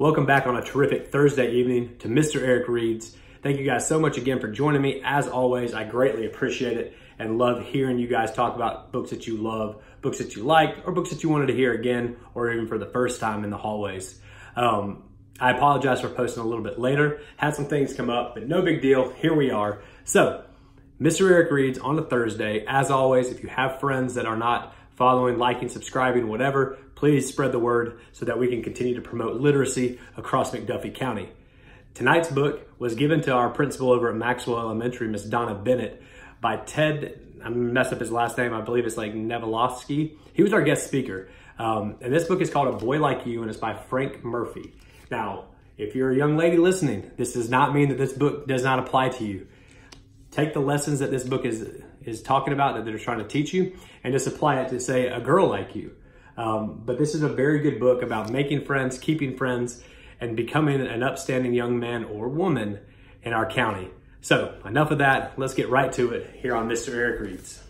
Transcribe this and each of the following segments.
Welcome back on a terrific Thursday evening to Mr. Eric Reads. Thank you guys so much again for joining me. As always, I greatly appreciate it and love hearing you guys talk about books that you love, books that you liked, or books that you wanted to hear again, or even for the first time in the hallways. I apologize for posting a little bit later. Had some things come up, but no big deal. Here we are. So, Mr. Eric Reads on a Thursday. As always, if you have friends that are not following, liking, subscribing, whatever, please spread the word so that we can continue to promote literacy across McDuffie County. Tonight's book was given to our principal over at Maxwell Elementary, Miss Donna Bennett, by Ted, I'm gonna mess up his last name, I believe it's like Nevelovsky. He was our guest speaker. And this book is called A Boy Like You, and it's by Frank Murphy. Now, if you're a young lady listening, this does not mean that this book does not apply to you. Take the lessons that this book is talking about, that they're trying to teach you, and just apply it to, say, a girl like you. But this is a very good book about making friends, keeping friends, and becoming an upstanding young man or woman in our county. So, enough of that. Let's get right to it here on Mr. Eric Reads.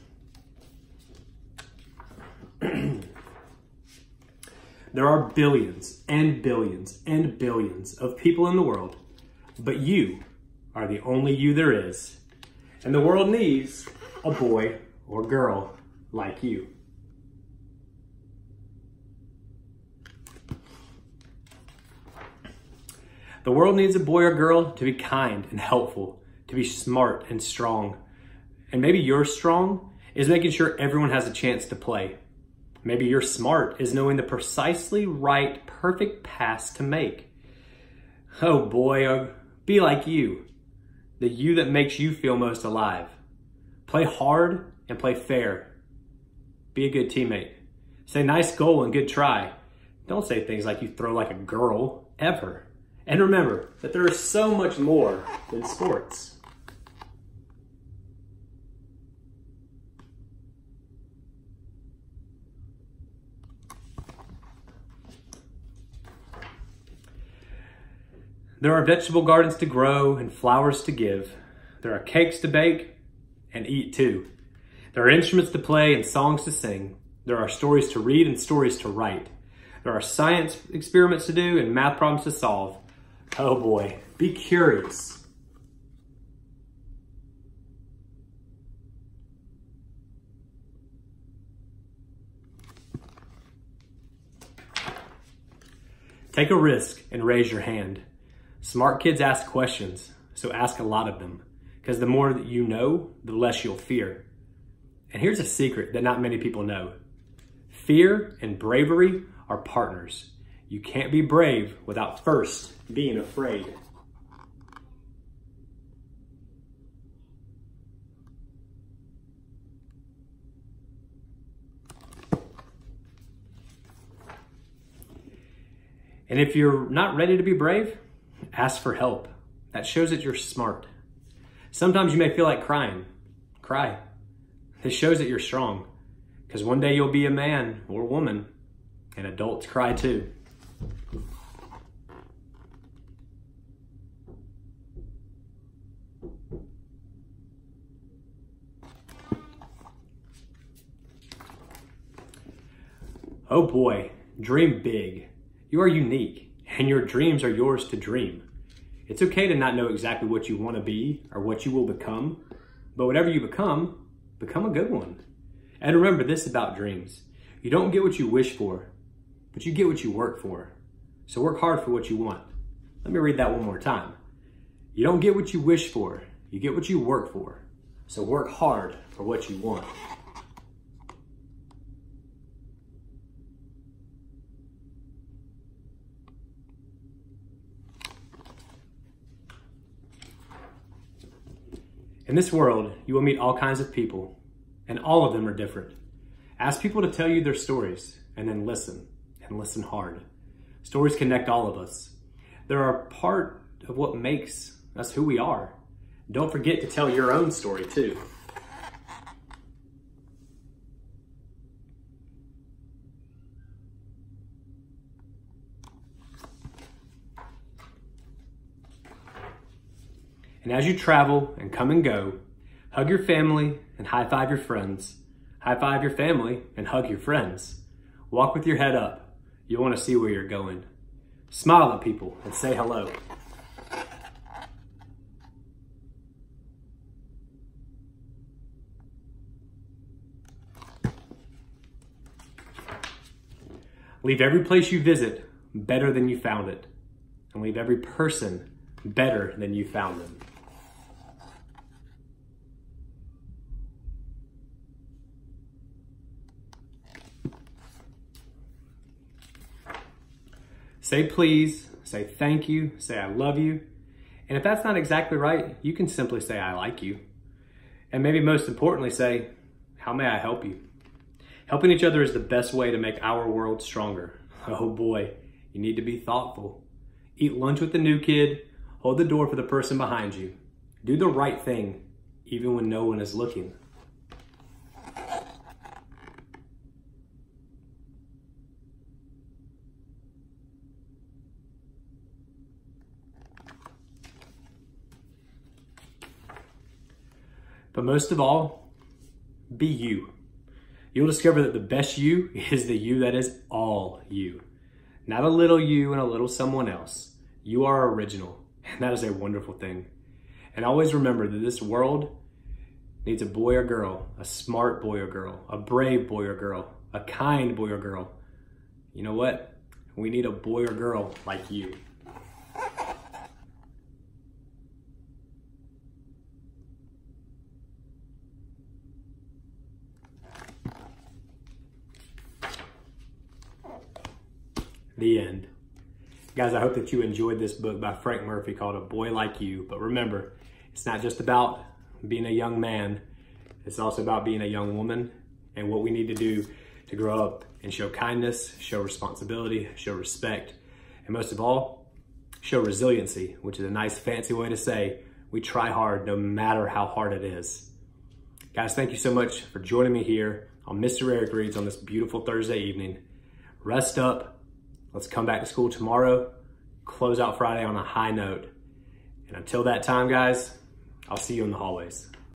There are billions and billions and billions of people in the world, but you are the only you there is. And the world needs a boy or girl like you. The world needs a boy or girl to be kind and helpful, to be smart and strong. And maybe your strong is making sure everyone has a chance to play. Maybe your smart is knowing the precisely right, perfect pass to make. Oh boy, be like you. The you that makes you feel most alive. Play hard and play fair. Be a good teammate. Say nice goal and good try. Don't say things like you throw like a girl, ever. And remember that there is so much more than sports. There are vegetable gardens to grow and flowers to give. There are cakes to bake and eat too. There are instruments to play and songs to sing. There are stories to read and stories to write. There are science experiments to do and math problems to solve. Oh boy, be curious. Take a risk and raise your hand. Smart kids ask questions, so ask a lot of them, because the more that you know, the less you'll fear. And here's a secret that not many people know. Fear and bravery are partners. You can't be brave without first being afraid. And if you're not ready to be brave, ask for help. That shows that you're smart. Sometimes you may feel like crying. Cry. This shows that you're strong, because one day you'll be a man or woman, and adults cry too. Oh boy, dream big. You are unique, and your dreams are yours to dream. It's okay to not know exactly what you want to be or what you will become, but whatever you become a good one. And remember this about dreams. You don't get what you wish for, but you get what you work for. So work hard for what you want. Let me read that one more time. You don't get what you wish for, you get what you work for. So work hard for what you want. In this world, you will meet all kinds of people, and all of them are different. Ask people to tell you their stories, and then listen, and listen hard. Stories connect all of us. They're a part of what makes us who we are. Don't forget to tell your own story too. And as you travel and come and go, hug your family and high-five your friends. High-five your family and hug your friends. Walk with your head up. You want to see where you're going. Smile at people and say hello. Leave every place you visit better than you found it. And leave every person better than you found them. Say please, say thank you, say I love you. And if that's not exactly right, you can simply say I like you. And maybe most importantly, say, how may I help you? Helping each other is the best way to make our world stronger. Oh boy, you need to be thoughtful. Eat lunch with the new kid, hold the door for the person behind you. Do the right thing, even when no one is looking. But most of all, be you. You'll discover that the best you is the you that is all you. Not a little you and a little someone else. You are original, and that is a wonderful thing. And always remember that this world needs a boy or girl, a smart boy or girl, a brave boy or girl, a kind boy or girl. You know what? We need a boy or girl like you. The end. Guys, I hope that you enjoyed this book by Frank Murphy called A Boy Like You. But remember, it's not just about being a young man. It's also about being a young woman and what we need to do to grow up and show kindness, show responsibility, show respect, and most of all, show resiliency, which is a nice fancy way to say we try hard no matter how hard it is. Guys, thank you so much for joining me here on Mr. Eric Reads on this beautiful Thursday evening. Rest up. Let's come back to school tomorrow, close out Friday on a high note. And until that time, guys, I'll see you in the hallways.